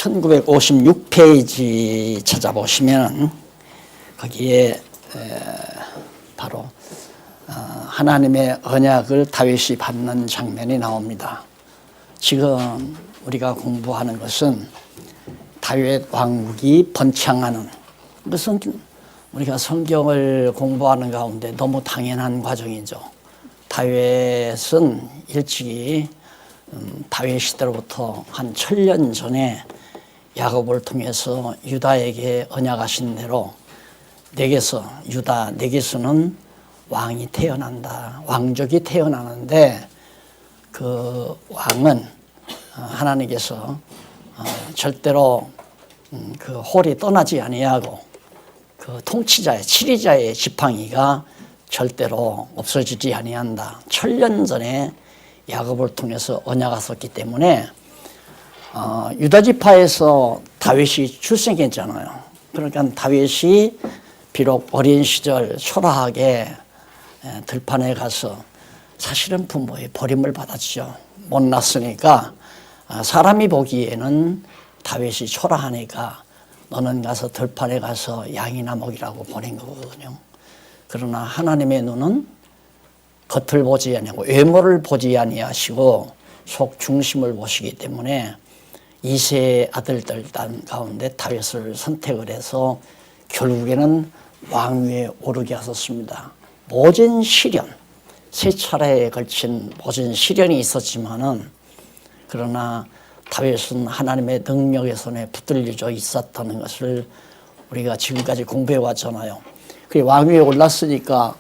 1956페이지 찾아보시면 거기에 바로 하나님의 언약을 다윗이 받는 장면이 나옵니다. 지금 우리가 공부하는 것은 다윗 왕국이 번창하는 것은 우리가 성경을 공부하는 가운데 너무 당연한 과정이죠. 다윗은 일찍이 다윗 시대로부터 한 1000년 전에 야곱을 통해서 유다에게 언약하신 대로 유다 내게서는 왕이 태어난다. 왕족이 태어나는데 그 왕은 하나님께서 절대로 그 홀이 떠나지 아니하고 그 통치자의 치리자의 지팡이가 절대로 없어지지 아니한다. 1000년 전에 야곱을 통해서 언약하셨기 때문에 유다 지파에서 다윗이 출생했잖아요. 그러니까 다윗이 비록 어린 시절 초라하게 들판에 가서 사실은 부모의 버림을 받았죠. 못났으니까 사람이 보기에는 다윗이 초라하니까 너는 가서 들판에 가서 양이나 먹이라고 보낸 거거든요. 그러나 하나님의 눈은 겉을 보지 아니하고 외모를 보지 아니하시고 속 중심을 보시기 때문에 이세 아들들 가운데 다윗을 선택을 해서 결국에는 왕위에 오르게 하셨습니다. 모진 시련, 세 차례에 걸친 모진 시련이 있었지만은 그러나 다윗은 하나님의 능력의 손에 붙들려져 있었다는 것을 우리가 지금까지 공부해 왔잖아요. 그 왕위에 올랐으니까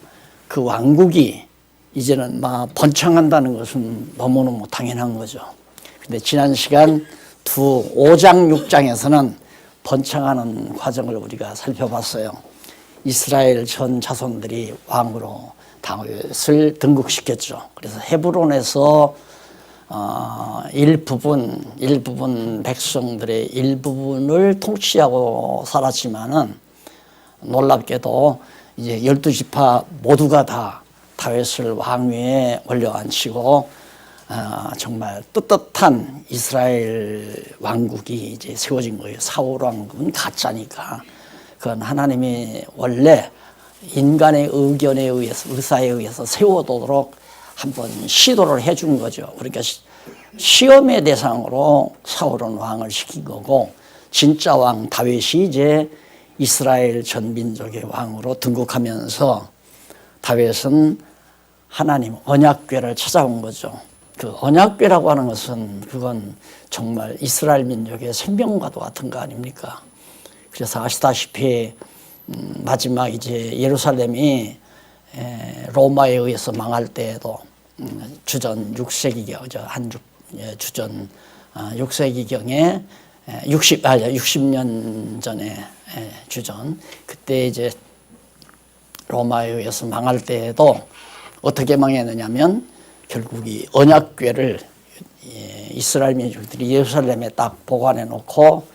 그 왕국이 이제는 막 번창한다는 것은 너무너무 당연한 거죠. 근데 지난 시간 5장 6장에서는 번창하는 과정을 우리가 살펴봤어요. 이스라엘 전 자손들이 왕으로 다윗을 등극시켰죠. 그래서 헤브론에서 일부분 백성들의 일부분을 통치하고 살았지만은 놀랍게도 이제 12지파 모두가 다 다윗을 왕위에 올려앉히고 정말 떳떳한 이스라엘 왕국이 이제 세워진 거예요. 사울 왕국은 가짜니까. 그건 하나님이 원래 인간의 의견에 의해서, 의사에 의해서 세워두도록 한번 시도를 해준 거죠. 그러니까 시험의 대상으로 사울은 왕을 시킨 거고, 진짜 왕 다윗이 이제 이스라엘 전 민족의 왕으로 등극하면서 다윗은 하나님 언약궤를 찾아온 거죠. 그 언약궤라고 하는 것은 그건 정말 이스라엘 민족의 생명과도 같은 거 아닙니까? 그래서 아시다시피 마지막 이제 예루살렘이 로마에 의해서 망할 때에도 주전 6세기경 주전 6세기경에 60년 전에 주전 그때 이제 로마에 의해서 망할 때에도 어떻게 망했느냐면 결국 이 언약궤를 이스라엘 민족들이 예루살렘에 딱 보관해 놓고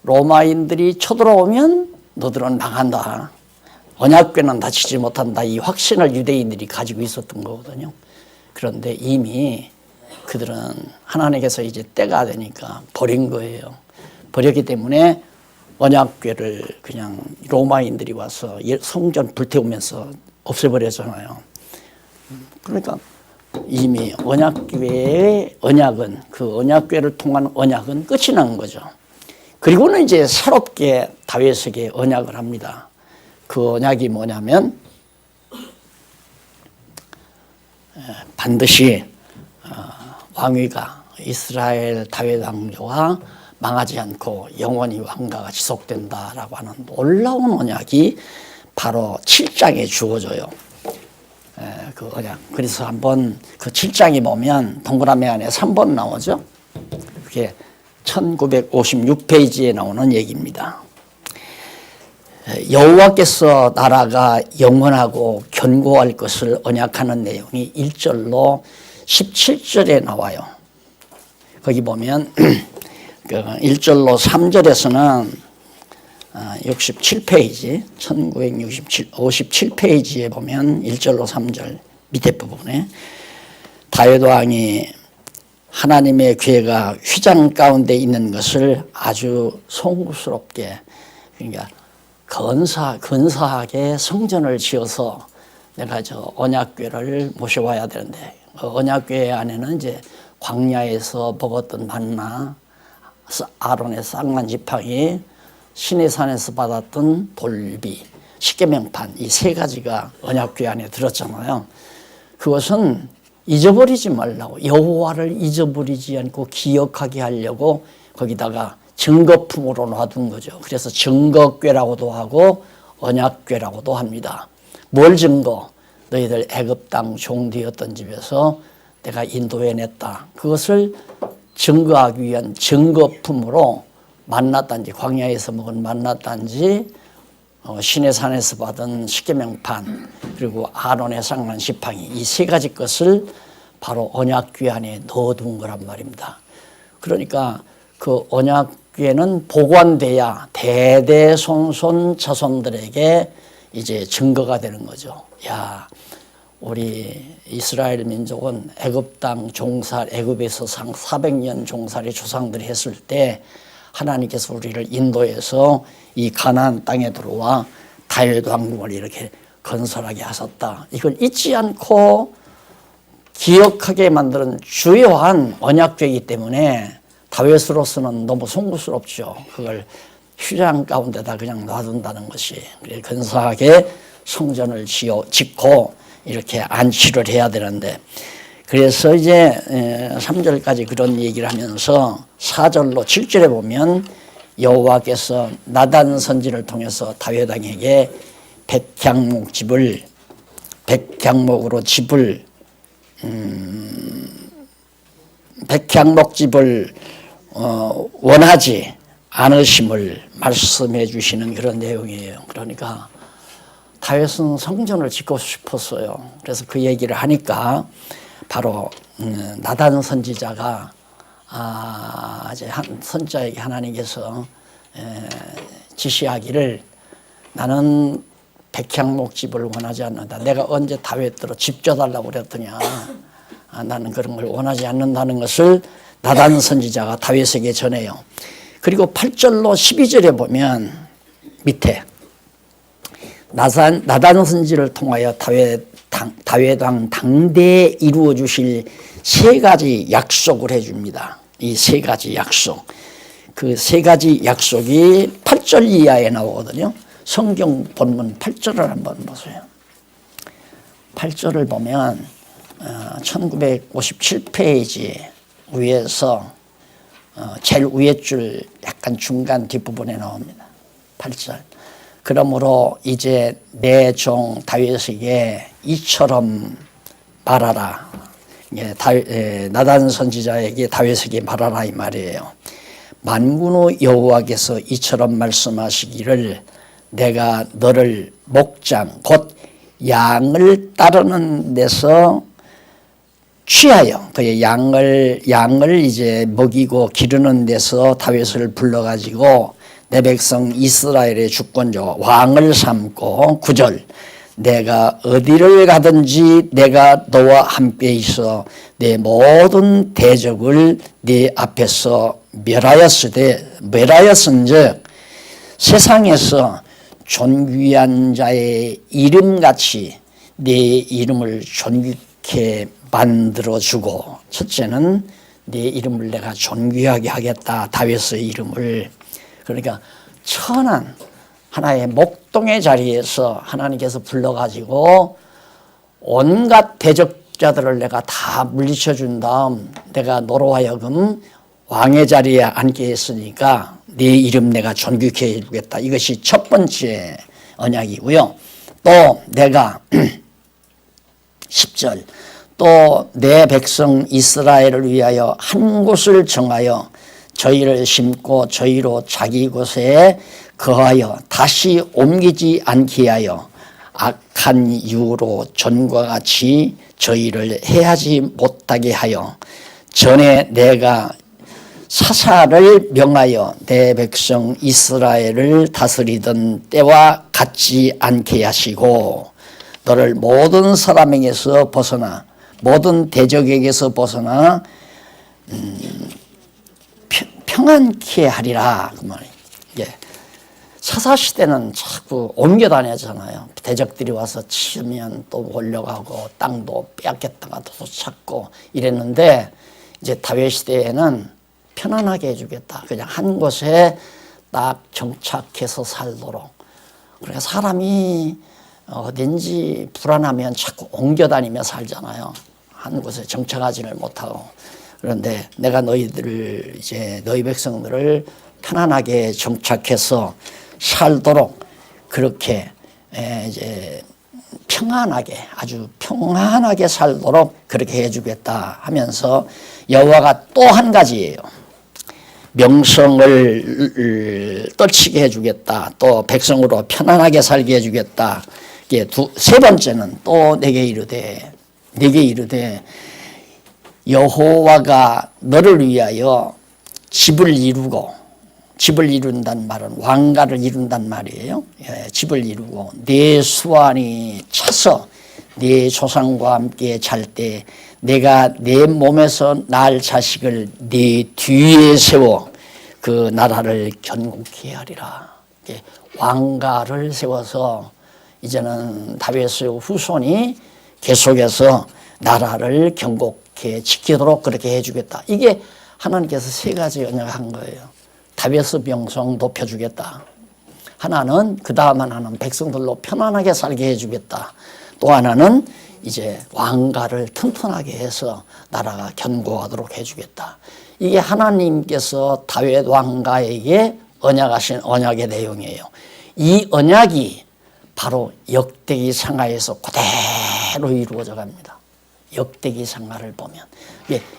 로마인들이 쳐들어오면 너들은 망한다. 언약궤는 다치지 못한다. 이 확신을 유대인들이 가지고 있었던 거거든요. 그런데 이미 그들은 하나님께서 이제 때가 되니까 버린 거예요. 버렸기 때문에 언약궤를 그냥 로마인들이 와서 성전 불태우면서 없애버렸잖아요. 그러니까 이미 언약궤의 언약은 그 언약궤를 통한 언약은 끝이 난 거죠. 그리고는 이제 새롭게 다윗에게 언약을 합니다. 그 언약이 뭐냐면 반드시 왕위가 이스라엘 다윗 왕조가 망하지 않고 영원히 왕가가 지속된다라고 하는 놀라운 언약이 바로 7장에 주어져요. 그 언약. 그래서 한번 그 7장에 보면 동그라미 안에 3번 나오죠. 그게 1956페이지에 나오는 얘기입니다. 여호와께서 나라가 영원하고 견고할 것을 언약하는 내용이 1절로 17절에 나와요. 거기 보면 그 1절로 3절에서는 67페이지 57페이지에 보면 1절로 3절 밑에 부분에 다윗 왕이 하나님의 교회가 휘장 가운데 있는 것을 아주 송구스럽게, 그러니까 근사하게 성전을 지어서 내가 저 언약궤를 모셔와야 되는데, 그 언약궤 안에는 이제 광야에서 먹었던 만나, 아론의 쌍난 지팡이, 시내산에서 받았던 돌비, 십계명판, 이 세 가지가 언약궤 안에 들었잖아요. 그것은 잊어버리지 말라고, 여호와를 잊어버리지 않고 기억하게 하려고 거기다가 증거품으로 놔둔 거죠. 그래서 증거궤라고도 하고 언약궤라고도 합니다. 뭘 증거? 너희들 애굽 땅 종되었던 집에서 내가 인도해냈다. 그것을 증거하기 위한 증거품으로 만나단지, 광야에서 먹은 만나단지, 시내산에서 받은 십계명판, 그리고 아론의 쌍난 지팡이, 이 세 가지 것을 바로 언약궤 안에 넣어둔 거란 말입니다. 그러니까 그 언약궤는 보관돼야 대대손손 자손들에게 이제 증거가 되는 거죠. 야, 우리 이스라엘 민족은 애굽 땅 종살, 애굽에서 400년 종살이 조상들이 했을 때 하나님께서 우리를 인도해서 이 가나안 땅에 들어와 다윗 왕궁을 이렇게 건설하게 하셨다. 이걸 잊지 않고 기억하게 만드는 주요한 언약궤이기 때문에 다윗으로서는 너무 송구스럽죠. 그걸 휘장 가운데다 그냥 놔둔다는 것이. 그래서 근사하게 성전을 짓고 이렇게 안치를 해야 되는데, 그래서 이제 3절까지 그런 얘기를 하면서 4절로 7절에 보면 여호와께서 나단 선지를 통해서 다윗 왕에게 백향목집을 원하지 않으심을 말씀해 주시는 그런 내용이에요. 그러니까 다윗은 성전을 짓고 싶었어요. 그래서 그 얘기를 하니까 바로 나단 선지자가 이제 선지자에게 하나님께서 지시하기를, 나는 백향목집을 원하지 않는다. 내가 언제 다윗대로 집 줘달라고 그랬더냐. 나는 그런 걸 원하지 않는다는 것을 나단 선지자가 다윗에게 전해요. 그리고 8절로 12절에 보면 밑에 나단 선지를 통하여 다윗 왕 당대에 이루어 주실 세 가지 약속을 해줍니다. 이 세 가지 약속. 그 세 가지 약속이 8절 이하에 나오거든요. 성경 본문 8절을 한번 보세요. 8절을 보면 1957페이지 위에서 제일 위에 줄 약간 중간 뒷부분에 나옵니다. 8절. 그러므로 이제 내 종 다윗에게 이처럼 말하라. 나단 선지자에게 다윗에게 말하라 이 말이에요. 만군의 여호와께서 이처럼 말씀하시기를, 내가 너를 목장 곧 양을 따르는 데서 취하여, 그의 양을 이제 먹이고 기르는 데서 다윗을 불러가지고 내 백성 이스라엘의 주권자 왕을 삼고, 9절, 내가 어디를 가든지 내가 너와 함께 있어 내 모든 대적을 네 앞에서 멸하였은즉 세상에서 존귀한 자의 이름같이 네 이름을 존귀케 만들어주고, 첫째는 네 이름을 내가 존귀하게 하겠다. 다윗의 이름을. 그러니까 천한 하나의 목동의 자리에서 하나님께서 불러가지고 온갖 대적자들을 내가 다 물리쳐 준 다음 내가 너로 하여금 왕의 자리에 앉게 했으니까 네 이름 내가 존귀케 해주겠다. 이것이 첫 번째 언약이고요. 또 내가 10절, 또 내 백성 이스라엘을 위하여 한 곳을 정하여 저희를 심고 저희로 자기 곳에 거하여 다시 옮기지 않게 하여 악한 이유로 전과 같이 저희를 해하지 못하게 하여 전에 내가 사사를 명하여 내 백성 이스라엘을 다스리던 때와 같지 않게 하시고, 너를 모든 사람에게서 벗어나 모든 대적에게서 벗어나 평안케 하리라 그 말이에요. 예. 사사시대는 자꾸 옮겨 다녔잖아요. 대적들이 와서 치면 또 몰려가고 땅도 빼앗겼다가 또 찾고 이랬는데 이제 다윗 시대에는 편안하게 해주겠다. 그냥 한 곳에 딱 정착해서 살도록. 그러니까 사람이 어딘지 불안하면 자꾸 옮겨 다니며 살잖아요. 한 곳에 정착하지를 못하고. 그런데 내가 너희들을 이제 너희 백성들을 편안하게 정착해서 살도록 그렇게 이제 평안하게 아주 평안하게 살도록 그렇게 해주겠다 하면서 여호와가 또 한 가지예요. 명성을 떨치게 해주겠다. 또 백성으로 편안하게 살게 해주겠다. 이게 세 번째는 또 내게 이르되 여호와가 너를 위하여 집을 이룬단 말은 왕가를 이룬단 말이에요. 예, 집을 이루고 내 수완이 차서 내 조상과 함께 잘 때 내가 내 몸에서 낳을 자식을 네 뒤에 세워 그 나라를 견고케 하리라. 예, 왕가를 세워서 이제는 다윗의 후손이 계속해서 나라를 견고케 지키도록 그렇게 해주겠다. 이게 하나님께서 세 가지 언약한 거예요. 다윗의 명성 높여주겠다. 하나는 그 다음 하나는 백성들로 편안하게 살게 해주겠다. 또 하나는 이제 왕가를 튼튼하게 해서 나라가 견고하도록 해주겠다. 이게 하나님께서 다윗 왕가에게 언약하신 언약의 내용이에요. 이 언약이 바로 역대기 상하에서 그대로 이루어져 갑니다. 역대기 상하를 보면.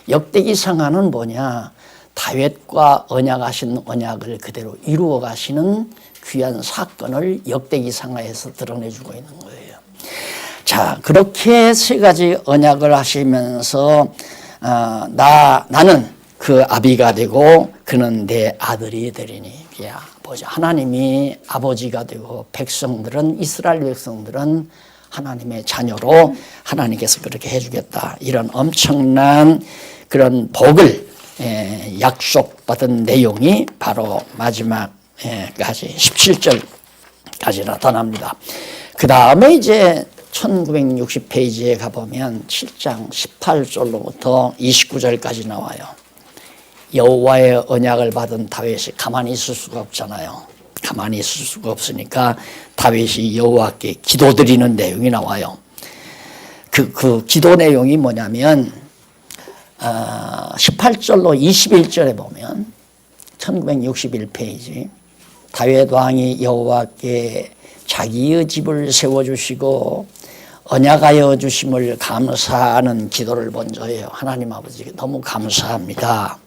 역대기 상하는 뭐냐? 다윗과 언약하신 언약을 그대로 이루어 가시는 귀한 사건을 역대기 상하에서 드러내주고 있는 거예요. 자, 그렇게 세 가지 언약을 하시면서 나는 그 아비가 되고 그는 내 아들이 되리니. 하나님이 아버지가 되고 백성들은 이스라엘 백성들은 하나님의 자녀로 하나님께서 그렇게 해주겠다. 이런 엄청난 그런 복을 약속받은 내용이 바로 마지막까지 17절까지 나타납니다. 그 다음에 이제 1960페이지에 가보면 7장 18절로부터 29절까지 나와요. 여호와의 언약을 받은 다윗이 가만히 있을 수가 없잖아요. 가만히 있을 수가 없으니까 다윗이 여호와께 기도드리는 내용이 나와요. 그 기도 내용이 뭐냐면 18절로 21절에 보면 1961페이지 다윗 왕이 여호와께 자기의 집을 세워주시고 언약하여 주심을 감사하는 기도를 먼저 해요. 하나님 아버지께 너무 감사합니다.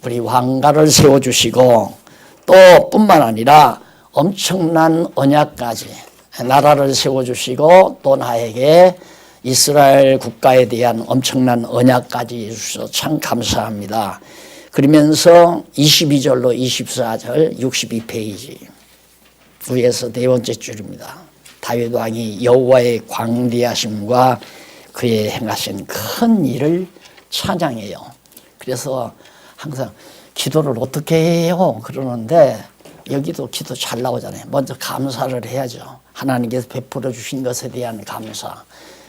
우리 왕가를 세워주시고 또 뿐만 아니라 엄청난 언약까지 나라를 세워주시고 또 나에게 이스라엘 국가에 대한 엄청난 언약까지 주셔서 참 감사합니다. 그러면서 22절로 24절 62페이지 위에서 네 번째 줄입니다. 다윗 왕이 여호와의 광대하심과 그의 행하신 큰 일을 찬양해요. 그래서 항상 기도를 어떻게 해요? 그러는데 여기도 기도 잘 나오잖아요. 먼저 감사를 해야죠. 하나님께서 베풀어 주신 것에 대한 감사.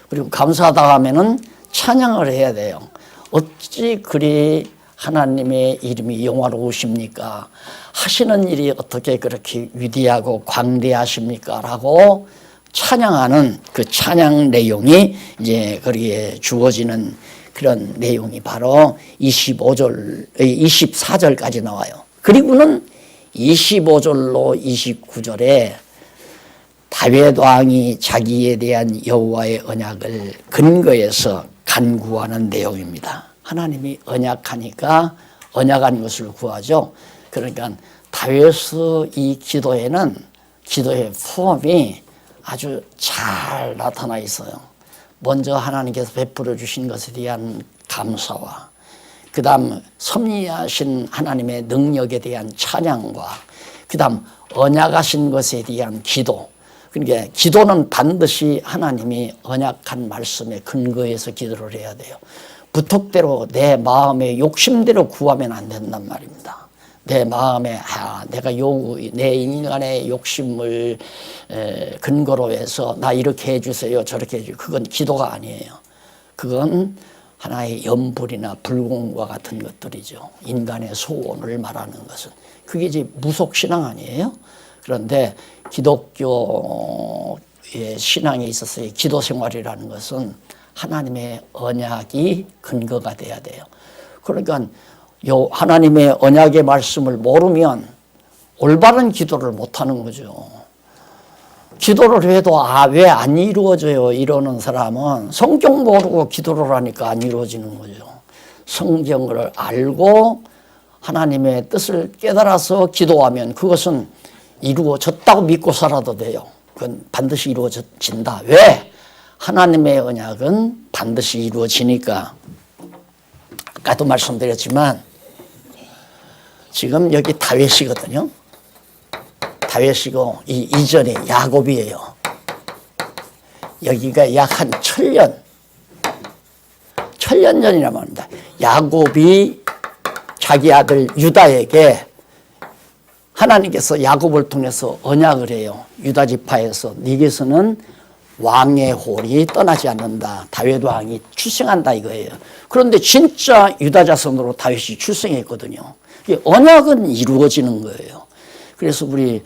그리고 감사하다 하면은 찬양을 해야 돼요. 어찌 그리 하나님의 이름이 영화로우십니까? 하시는 일이 어떻게 그렇게 위대하고 광대하십니까? 라고 찬양하는 그 찬양 내용이 이제 거기에 주어지는 그런 내용이 바로 24절까지 나와요. 그리고는 25절로 29절에 다윗 왕이 자기에 대한 여호와의 언약을 근거해서 간구하는 내용입니다. 하나님이 언약하니까 언약한 것을 구하죠. 그러니까 다윗의 이 기도에는 기도의 폼이 아주 잘 나타나 있어요. 먼저 하나님께서 베풀어 주신 것에 대한 감사와 그 다음 섭리하신 하나님의 능력에 대한 찬양과 그 다음 언약하신 것에 대한 기도. 그러니까 기도는 반드시 하나님이 언약한 말씀에 근거해서 기도를 해야 돼요. 부턱대로 내 마음의 욕심대로 구하면 안 된단 말입니다. 내 마음에 내가 내 인간의 욕심을 근거로 해서 나 이렇게 해주세요 저렇게 해주세요. 그건 기도가 아니에요. 그건 하나의 염불이나 불공과 같은 것들이죠. 인간의 소원을 말하는 것은. 그게 이제 무속신앙 아니에요? 그런데 기독교의 신앙에 있어서의 기도 생활이라는 것은 하나님의 언약이 근거가 돼야 돼요. 그러니까 하나님의 언약의 말씀을 모르면 올바른 기도를 못하는 거죠. 기도를 해도 왜 안 이루어져요 이러는 사람은 성경 모르고 기도를 하니까 안 이루어지는 거죠. 성경을 알고 하나님의 뜻을 깨달아서 기도하면 그것은 이루어졌다고 믿고 살아도 돼요. 그건 반드시 이루어진다. 왜? 하나님의 언약은 반드시 이루어지니까. 아까도 말씀드렸지만 지금 여기 다윗이거든요. 다윗이고 이 이전에 야곱이에요. 여기가 약 한 1000년 전이라고 합니다. 야곱이 자기 아들 유다에게 하나님께서 야곱을 통해서 언약을 해요. 유다 지파에서 네게서는 왕의 홀이 떠나지 않는다. 다윗 왕이 출생한다 이거예요. 그런데 진짜 유다 자손으로 다윗이 출생했거든요. 언약은 이루어지는 거예요. 그래서 우리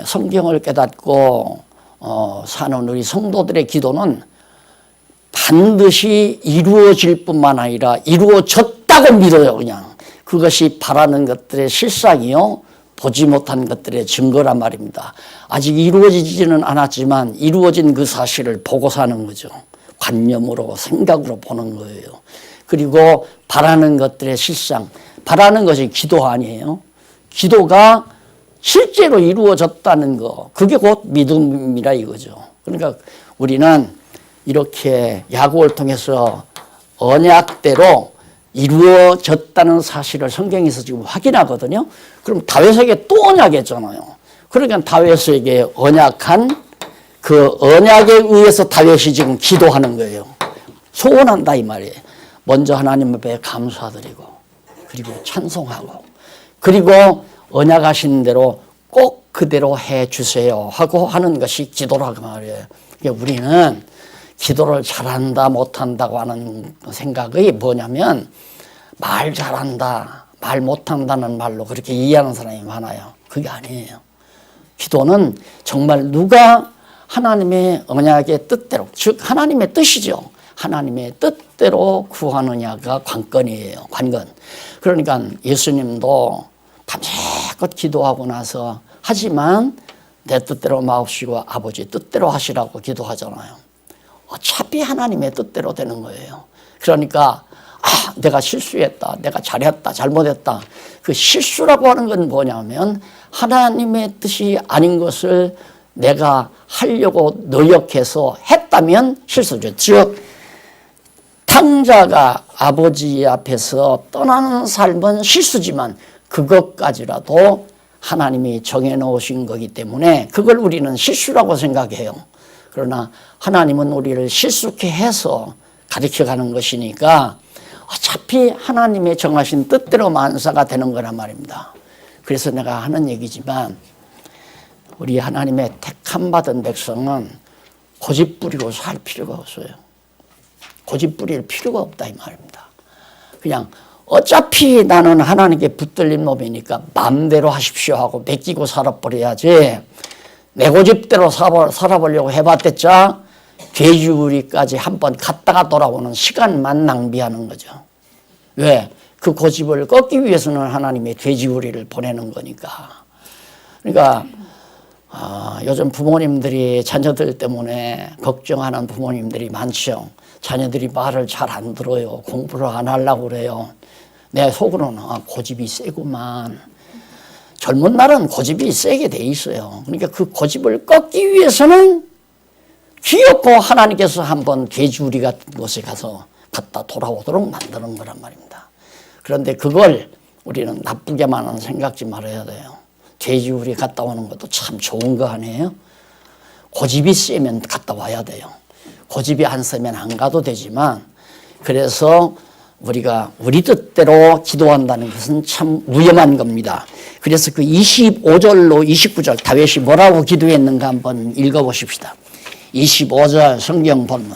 성경을 깨닫고 사는 우리 성도들의 기도는 반드시 이루어질 뿐만 아니라 이루어졌다고 믿어요. 그냥 그것이 바라는 것들의 실상이요 보지 못한 것들의 증거란 말입니다. 아직 이루어지지는 않았지만 이루어진 그 사실을 보고 사는 거죠. 관념으로 생각으로 보는 거예요. 그리고 바라는 것들의 실상, 바라는 것이 기도 아니에요. 기도가 실제로 이루어졌다는 거, 그게 곧 믿음이라 이거죠. 그러니까 우리는 이렇게 야곱을 통해서 언약대로 이루어졌다는 사실을 성경에서 지금 확인하거든요. 그럼 다윗에게 또 언약했잖아요. 그러니까 다윗에게 언약한 그 언약에 의해서 다윗이 지금 기도하는 거예요. 소원한다 이 말이에요. 먼저 하나님 앞에 감사드리고 그리고 찬송하고 그리고 언약하신 대로 꼭 그대로 해 주세요 하고 하는 것이 기도라고 말이에요. 그러니까 우리는 기도를 잘한다 못한다고 하는 생각이 뭐냐면 말 잘한다 말 못한다는 말로 그렇게 이해하는 사람이 많아요. 그게 아니에요. 기도는 정말 누가 하나님의 언약의 뜻대로 즉 하나님의 뜻이죠. 하나님의 뜻대로 구하느냐가 관건이에요. 관건. 그러니까 예수님도 밤새껏 기도하고 나서 하지만 내 뜻대로 마옵시고 아버지 뜻대로 하시라고 기도하잖아요. 어차피 하나님의 뜻대로 되는 거예요. 그러니까 내가 실수했다. 내가 잘했다. 잘못했다. 그 실수라고 하는 건 뭐냐면 하나님의 뜻이 아닌 것을 내가 하려고 노력해서 했다면 실수죠. 즉 탕자가 아버지 앞에서 떠나는 삶은 실수지만 그것까지라도 하나님이 정해놓으신 거기 때문에 그걸 우리는 실수라고 생각해요. 그러나 하나님은 우리를 실수케 해서 가르쳐가는 것이니까 어차피 하나님의 정하신 뜻대로 만사가 되는 거란 말입니다. 그래서 내가 하는 얘기지만 우리 하나님의 택함 받은 백성은 고집 부리고 살 필요가 없어요. 고집 부릴 필요가 없다 이 말입니다. 그냥 어차피 나는 하나님께 붙들린 놈이니까 마음대로 하십시오 하고 맡기고 살아버려야지 내 고집대로 살아보려고 해봤댔자 돼지우리까지 한번 갔다가 돌아오는 시간만 낭비하는 거죠. 왜? 그 고집을 꺾기 위해서는 하나님의 돼지우리를 보내는 거니까. 그러니까 요즘 부모님들이 자녀들 때문에 걱정하는 부모님들이 많죠. 자녀들이 말을 잘 안 들어요. 공부를 안 하려고 그래요. 내 속으로는 고집이 세구만. 젊은 날은 고집이 세게 돼 있어요. 그러니까 그 고집을 꺾기 위해서는 귀엽고 하나님께서 한번 돼지우리 같은 곳에 가서 갔다 돌아오도록 만드는 거란 말입니다. 그런데 그걸 우리는 나쁘게만 생각지 말아야 돼요. 돼지우리 갔다 오는 것도 참 좋은 거 아니에요? 고집이 세면 갔다 와야 돼요. 고집이 안 세면 안 가도 되지만 그래서 우리가 우리 뜻대로 기도한다는 것은 참 위험한 겁니다. 그래서 그 25절로 29절 다윗이 뭐라고 기도했는가 한번 읽어보십시다. 25절 성경 본문.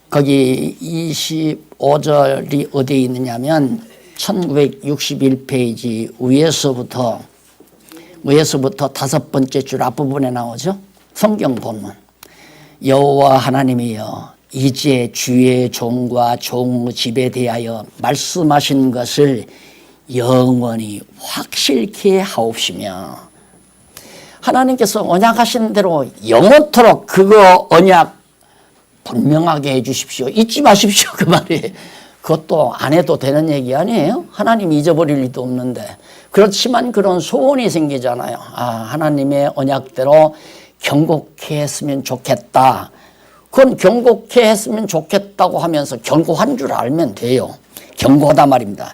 거기 25절이 어디에 있느냐면 1961페이지 위에서부터 다섯 번째 줄 앞부분에 나오죠. 성경 본문. 여호와 하나님이여 이제 주의 종과 종 집에 대하여 말씀하신 것을 영원히 확실케 하옵시며, 하나님께서 언약하신 대로 영원토록 그거 언약 분명하게 해 주십시오. 잊지 마십시오. 그 말이. 그것도 안 해도 되는 얘기 아니에요? 하나님 잊어버릴 일도 없는데. 그렇지만 그런 소원이 생기잖아요. 하나님의 언약대로 경고케 했으면 좋겠다. 그건 경고케 했으면 좋겠다고 하면서 경고한 줄 알면 돼요. 경고하다 말입니다.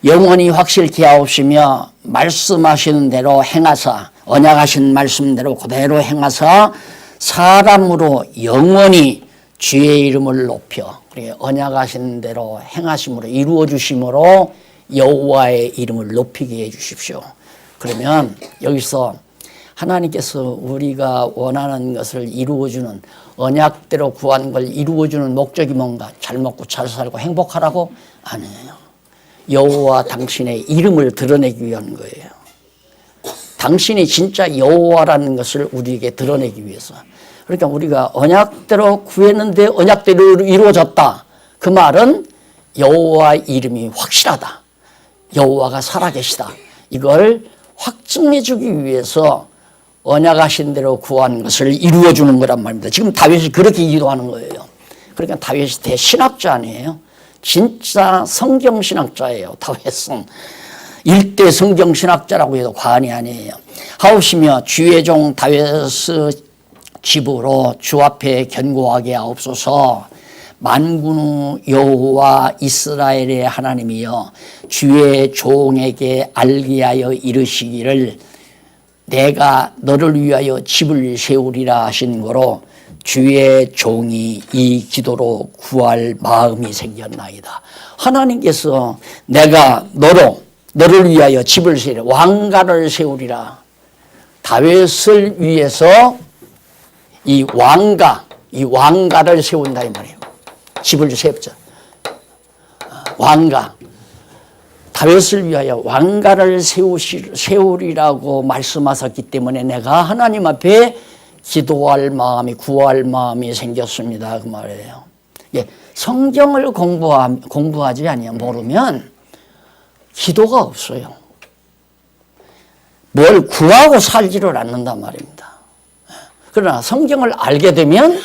영원히 확실케 하옵시며 말씀하시는 대로 행하사, 언약하신 말씀대로 그대로 행하사 사람으로 영원히 주의 이름을 높여, 언약하신 대로 행하심으로 이루어 주심으로 여호와의 이름을 높이게 해 주십시오. 그러면 여기서 하나님께서 우리가 원하는 것을 이루어주는, 언약대로 구한 걸 이루어주는 목적이 뭔가? 잘 먹고 잘 살고 행복하라고? 아니에요. 여호와 당신의 이름을 드러내기 위한 거예요. 당신이 진짜 여호와라는 것을 우리에게 드러내기 위해서. 그러니까 우리가 언약대로 구했는데 언약대로 이루어졌다. 그 말은 여호와 이름이 확실하다. 여호와가 살아계시다. 이걸 확증해 주기 위해서 언약하신 대로 구한 것을 이루어 주는 거란 말입니다. 지금 다윗이 그렇게 기도하는 거예요. 그러니까 다윗이 대신학자 아니에요. 진짜 성경신학자예요. 다윗은. 일대 성경신학자라고 해도 과언이 아니에요. 하옵시며 주의 종 다윗의 집으로 주 앞에 견고하게 하옵소서. 만군의 여호와 이스라엘의 하나님이여 주의 종에게 알게 하여 이르시기를 내가 너를 위하여 집을 세우리라 하신 거로 주의 종이 이 기도로 구할 마음이 생겼나이다. 하나님께서 내가 너를 위하여 집을 세우리라, 왕가를 세우리라. 다윗을 위해서 이 왕가를 세운다 이 말이에요. 집을 세웠죠. 왕가. 다윗을 위하여 왕가를 세우리라고 말씀하셨기 때문에 내가 하나님 앞에 기도할 마음이, 구할 마음이 생겼습니다. 그 말이에요. 예, 성경을 공부하지 아니면 모르면 기도가 없어요. 뭘 구하고 살지를 않는단 말입니다. 그러나 성경을 알게 되면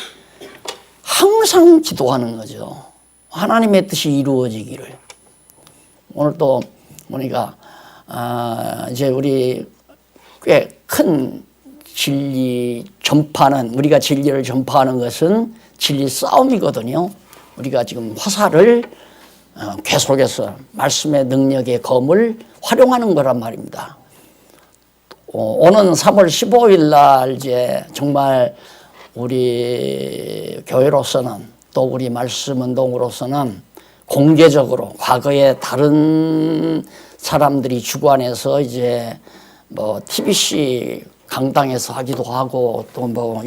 항상 기도하는 거죠. 하나님의 뜻이 이루어지기를. 오늘 또 보니까 이제 우리 꽤 큰 진리 전파는, 우리가 진리를 전파하는 것은 진리 싸움이거든요. 우리가 지금 화살을 계속해서 말씀의 능력의 검을 활용하는 거란 말입니다. 오는 3월 15일 날 이제 정말 우리 교회로서는, 또 우리 말씀 운동으로서는 공개적으로 과거에 다른 사람들이 주관해서 이제 뭐 TBC 강당에서 하기도 하고 또 뭐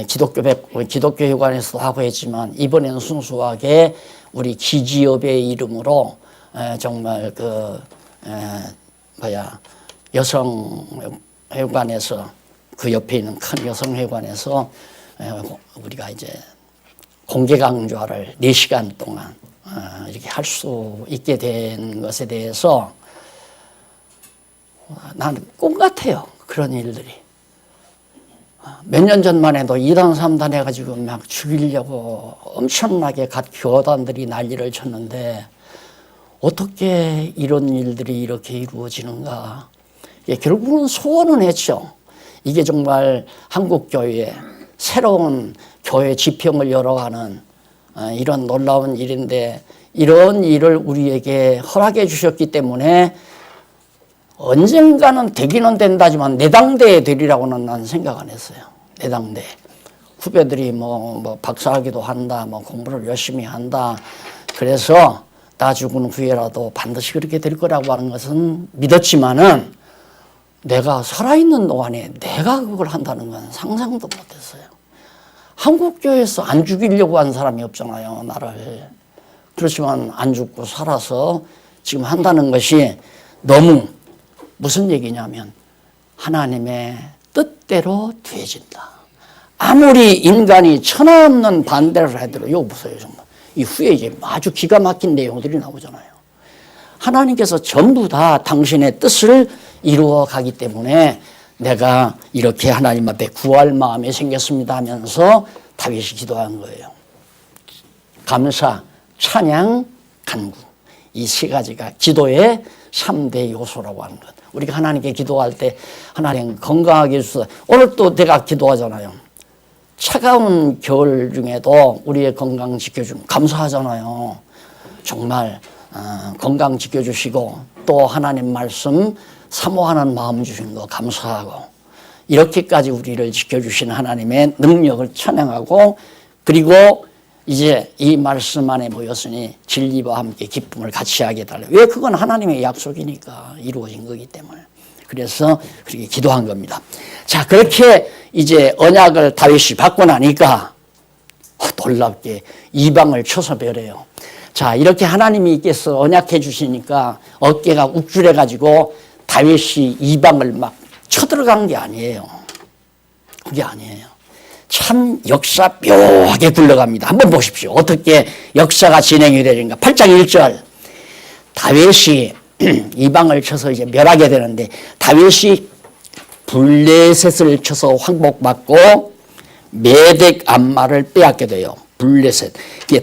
기독교 회관에서도 하고 했지만 이번에는 순수하게 우리 기지협의 이름으로 정말 여성 회관에서, 그 옆에 있는 큰 여성 회관에서 우리가 이제 공개 강좌를 4시간 동안 이렇게 할 수 있게 된 것에 대해서 나는 꿈 같아요. 그런 일들이. 몇 년 전만 해도 2단 3단 해가지고 막 죽이려고 엄청나게 각 교단들이 난리를 쳤는데 어떻게 이런 일들이 이렇게 이루어지는가. 결국은 소원은 했죠. 이게 정말 한국교회에 새로운 교회 지평을 열어가는 이런 놀라운 일인데, 이런 일을 우리에게 허락해 주셨기 때문에 언젠가는 되기는 된다지만 내당대에 되리라고는 난 생각 안 했어요. 내당대. 후배들이 뭐 박사학위도 한다, 뭐 공부를 열심히 한다. 그래서 나 죽은 후에라도 반드시 그렇게 될 거라고 하는 것은 믿었지만은 내가 살아있는 동안에 내가 그걸 한다는 건 상상도 못했어요. 한국교회에서 안 죽이려고 한 사람이 없잖아요, 나를. 그렇지만 안 죽고 살아서 지금 한다는 것이 너무 무슨 얘기냐면 하나님의 뜻대로 되어진다. 아무리 인간이 천하 없는 반대를 해도 이거 보세요, 정말. 이 후에 이제 아주 기가 막힌 내용들이 나오잖아요. 하나님께서 전부 다 당신의 뜻을 이루어 가기 때문에 내가 이렇게 하나님 앞에 구할 마음이 생겼습니다 하면서 다윗이 기도한 거예요. 감사, 찬양, 간구. 이 세 가지가 기도의 3대 요소라고 하는 것. 우리가 하나님께 기도할 때 하나님 건강하게 해주소서. 오늘 또 내가 기도하잖아요. 차가운 겨울 중에도 우리의 건강 지켜주면 감사하잖아요. 정말 건강 지켜주시고 또 하나님 말씀 사모하는 마음 주신 거 감사하고 이렇게까지 우리를 지켜주신 하나님의 능력을 찬양하고 그리고 이제 이 말씀 안에 모였으니 진리와 함께 기쁨을 같이 하게 달라. 왜? 그건 하나님의 약속이니까 이루어진 거기 때문에. 그래서 그렇게 기도한 겁니다. 자, 그렇게 이제 언약을 다윗이 받고 나니까 놀랍게 이방을 쳐서 멸해요. 자, 이렇게 하나님께서 언약해 주시니까 어깨가 욱줄해 가지고 다윗이 이방을 막 쳐들어간 게 아니에요. 그게 아니에요. 참 역사 묘하게 굴러갑니다. 한번 보십시오. 어떻게 역사가 진행이 되는가. 8장 1절. 다윗이 이방을 쳐서 이제 멸하게 되는데 다윗이 블레셋을 쳐서 황복받고 메덱 암마를 빼앗게 돼요. 블레셋.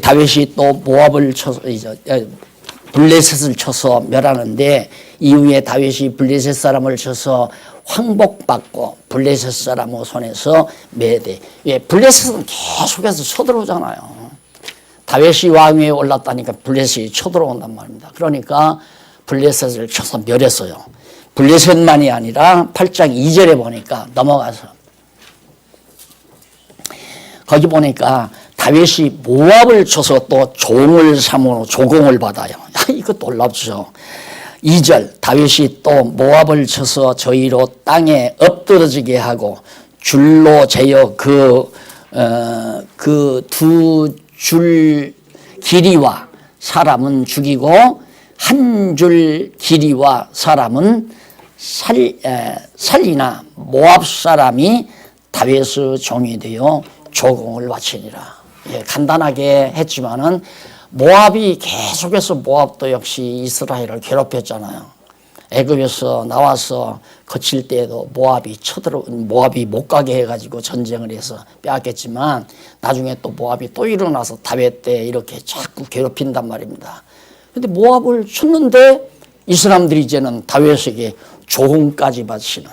다윗이 또 모압을 쳐서 이제 블레셋을 쳐서 멸하는데 이후에 다윗이 블레셋 사람을 쳐서 황복받고 블레셋 사람의 손에서 메대. 예, 블레셋은 계속해서 쳐들어오잖아요. 다윗이 왕위에 올랐다니까 블레셋이 쳐들어온단 말입니다. 그러니까 블레셋을 쳐서 멸했어요. 블레셋만이 아니라 8장 2절에 보니까 넘어가서 거기 보니까 다윗이 모압을 쳐서 또 종을 삼으로 조공을 받아요. 이거 놀랍죠. 2절 다윗이 또 모압을 쳐서 저희로 땅에 엎드러지게 하고 줄로 재어 그 두 줄 길이와 사람은 죽이고 한 줄 길이와 사람은 살리나 모압 사람이 다윗의 종이 되어 조공을 바치니라. 예, 간단하게 했지만은 모압이 계속해서 모압도 역시 이스라엘을 괴롭혔잖아요. 애굽에서 나와서 거칠 때에도 모압이 못 가게 해가지고 전쟁을 해서 빼앗겼지만 나중에 또 모압이 또 일어나서 다윗 때 이렇게 자꾸 괴롭힌단 말입니다. 근데 모압을 쳤는데 이 사람들이 이제는 다윗에게 조공까지 바치는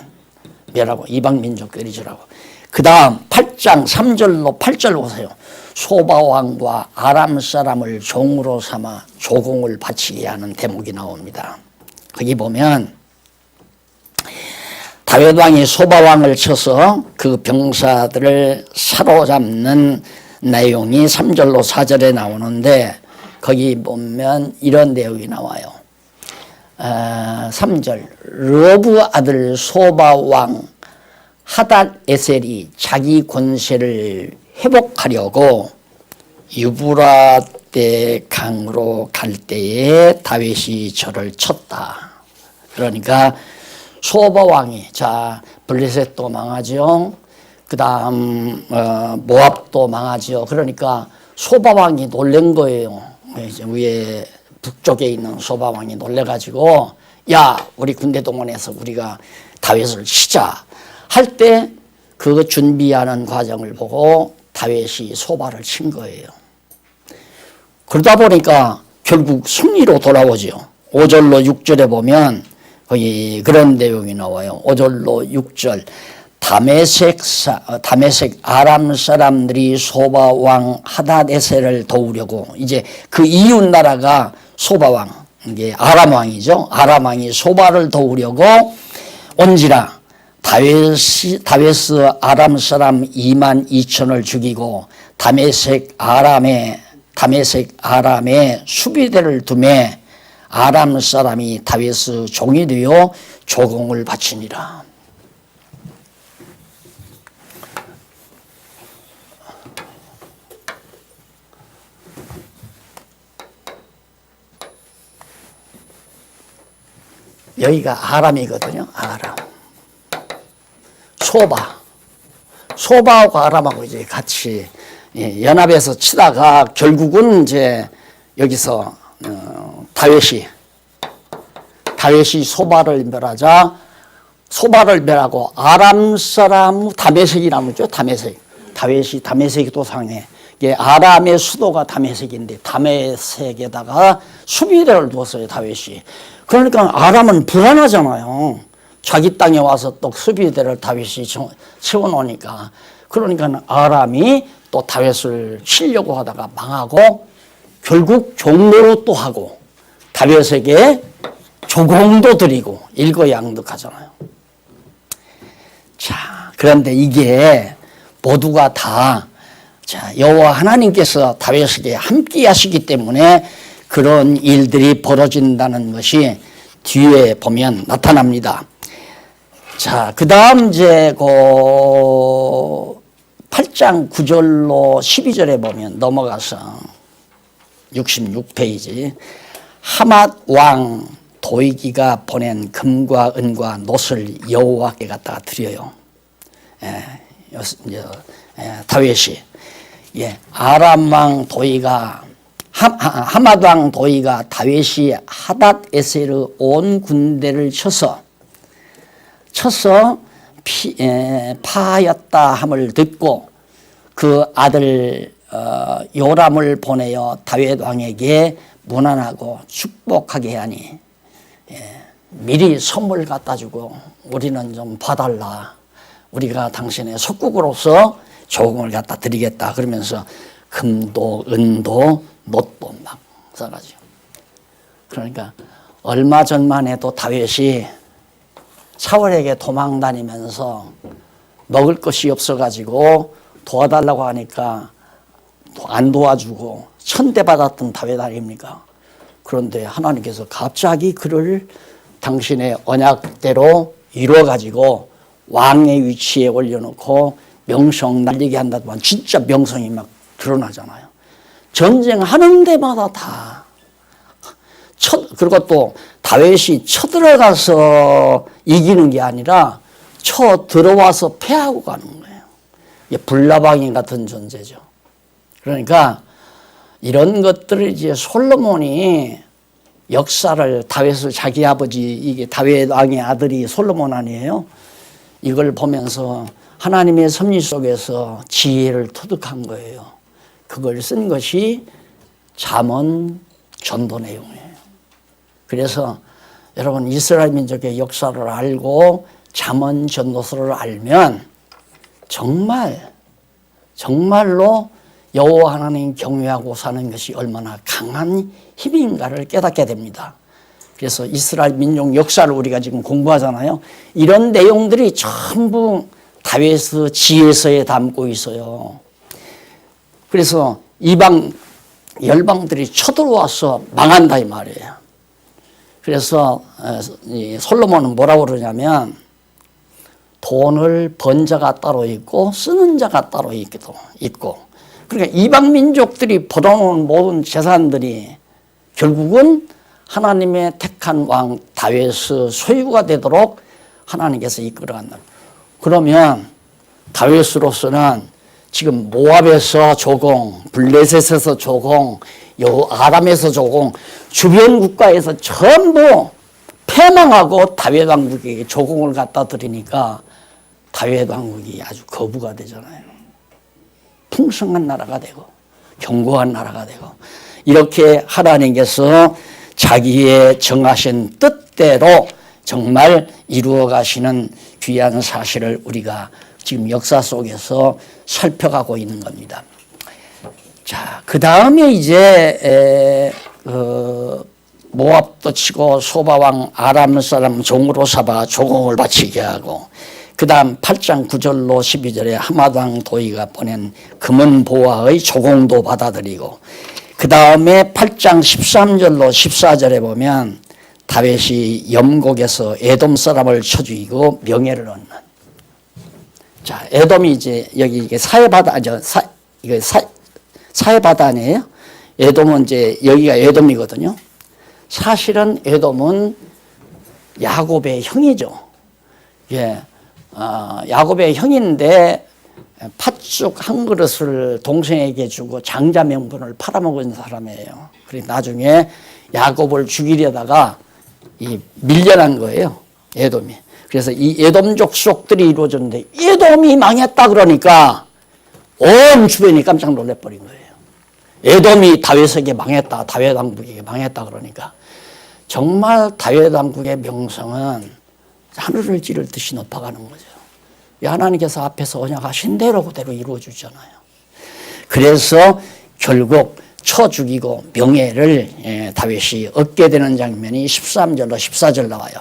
멸하고 이방 민족들이 저라고. 그 다음 8장 3절로 8절 보세요. 소바왕과 아람 사람을 종으로 삼아 조공을 바치게 하는 대목이 나옵니다. 거기 보면 다윗 왕이 소바왕을 쳐서 그 병사들을 사로잡는 내용이 3절로 4절에 나오는데 거기 보면 이런 내용이 나와요. 3절 르브 아들 소바왕 하닷 에셀이 자기 권세를 회복하려고 유브라데 강으로 갈 때에 다윗이 저를 쳤다. 그러니까 소바 왕이 자 블레셋도 망하죠. 그 다음 모압도 망하죠. 그러니까 소바 왕이 놀란 거예요. 이제 위에 북쪽에 있는 소바 왕이 놀래가지고 야 우리 군대 동원해서 우리가 다윗을 치자 할 때 그 준비하는 과정을 보고 다윗이 소바를 친 거예요. 그러다 보니까 결국 승리로 돌아오죠. 5절로 6절에 보면 거기 그런 내용이 나와요. 5절로 6절 다메섹 아람 사람들이 소바 왕 하닷에셀을 도우려고 이제 그 이웃 나라가 소바 왕 이게 아람 왕이죠. 아람 왕이 소바를 도우려고 온지라 다윗스 아람 사람 2만 2천을 죽이고 다메섹 아람에 수비대를 두매 아람 사람이 다윗의 종이 되어 조공을 바치니라. 여기가 아람이거든요. 아람. 소바하고 아람하고 이제 같이 연합해서 치다가 결국은 이제 여기서 다윗이 소바를 멸하자 소바를 멸하고 아람 사람 다메섹이 남았죠. 다윗이 다메섹이 또 상해. 아람의 수도가 다메섹인데 다메섹에다가 수비대를 두었어요. 다윗이. 그러니까 아람은 불안하잖아요. 자기 땅에 와서 또 수비대를 다윗이 세워놓으니까. 그러니까 아람이 또 다윗을 치려고 하다가 망하고 결국 종로로 또 하고 다윗에게 조공도 드리고 일거양득하잖아요. 자, 그런데 이게 모두가 다 여호와 하나님께서 다윗에게 함께 하시기 때문에 그런 일들이 벌어진다는 것이 뒤에 보면 나타납니다. 자, 그 다음 이제 8장 9절로 12절에 보면 넘어가서 66페이지 하맛 왕 도이기가 보낸 금과 은과 놋을 여호와께 갖다가 드려요. 다윗이 아람 왕 도이가 하맛 왕 도이가 다윗이 하닷 에셀의 온 군대를 쳐서 파하였다 함을 듣고 그 아들 요람을 보내어 다윗 왕에게 문안하고 축복하게 하니 미리 선물 갖다 주고 우리는 좀 봐달라. 우리가 당신의 속국으로서 조공을 갖다 드리겠다. 그러면서 금도 은도 놋도 막 써가지고. 그러니까 얼마 전만 해도 다윗이 사울에게 도망 다니면서 먹을 것이 없어가지고 도와달라고 하니까 안 도와주고 천대받았던 다윗 아닙니까? 그런데 하나님께서 갑자기 그를 당신의 언약대로 이루어가지고 왕의 위치에 올려놓고 명성 날리게 한다더만 진짜 명성이 막 드러나잖아요. 전쟁하는 데마다 다 그리고 또 다윗이 쳐들어가서 이기는 게 아니라 쳐들어와서 패하고 가는 거예요. 이게 불나방이 같은 존재죠. 그러니까 이런 것들을 이제 솔로몬이 역사를 다윗을 자기 아버지 이게 다윗 왕의 아들이 솔로몬 아니에요? 이걸 보면서 하나님의 섭리 속에서 지혜를 터득한 거예요. 그걸 쓴 것이 잠언 전도 내용이에요. 그래서 여러분 이스라엘 민족의 역사를 알고 잠언 전도서를 알면 정말로 여호와 하나님 경외하고 사는 것이 얼마나 강한 힘인가를 깨닫게 됩니다. 그래서 이스라엘 민족 역사를 우리가 지금 공부하잖아요. 이런 내용들이 전부 다윗의 지혜서에 담고 있어요. 그래서 열방들이 쳐들어와서 망한다 이 말이에요. 그래서 솔로몬은 뭐라고 그러냐면 돈을 번 자가 따로 있고 쓰는 자가 따로 있고 그러니까 이방 민족들이 벌어놓은 모든 재산들이 결국은 하나님의 택한 왕 다윗의 소유가 되도록 하나님께서 이끌어간다. 그러면 다윗으로서는 지금 모압에서 조공, 블레셋에서 조공, 아람에서 조공, 주변 국가에서 전부 패망하고 다윗 왕국에게 조공을 갖다 드리니까 다윗 왕국이 아주 거부가 되잖아요. 풍성한 나라가 되고 견고한 나라가 되고 이렇게 하나님께서 자기의 정하신 뜻대로 정말 이루어 가시는 귀한 사실을 우리가 지금 역사 속에서 살펴가고 있는 겁니다. 자, 그 다음에 이제 모압도 치고 소바왕 아람 사람 종으로 삼아 조공을 바치게 하고 그 그 다음 8장 9절로 12절에 하마당 도의가 보낸 금은 보화의 조공도 받아들이고, 그 다음에 8장 13절로 14절에 보면 다윗이 염곡에서 에돔 사람을 쳐 죽이고 명예를 얻는. 자, 에돔이 이제 여기 이게 사해바다죠. 이거 사해바다 아니에요? 에돔은 이제 여기가 에돔이거든요. 사실은 에돔은 야곱의 형이죠. 예, 야곱의 형인데 팥죽 한 그릇을 동생에게 주고 장자 명분을 팔아먹은 사람이에요. 그래서 나중에 야곱을 죽이려다가 밀려난 거예요, 에돔이. 그래서 이 에돔 족속들이 이루어졌는데 에돔이 망했다 그러니까 온 주변이 깜짝 놀래버린 거예요. 에돔이 다윗에게 망했다, 다윗 왕국에게 망했다 그러니까 정말 다윗 왕국의 명성은 하늘을 찌를 듯이 높아가는 거죠. 하나님께서 앞에서 언약하신 대로 그대로 이루어주잖아요. 그래서 결국 쳐 죽이고 명예를 다윗이 얻게 되는 장면이 13절로 14절 나와요.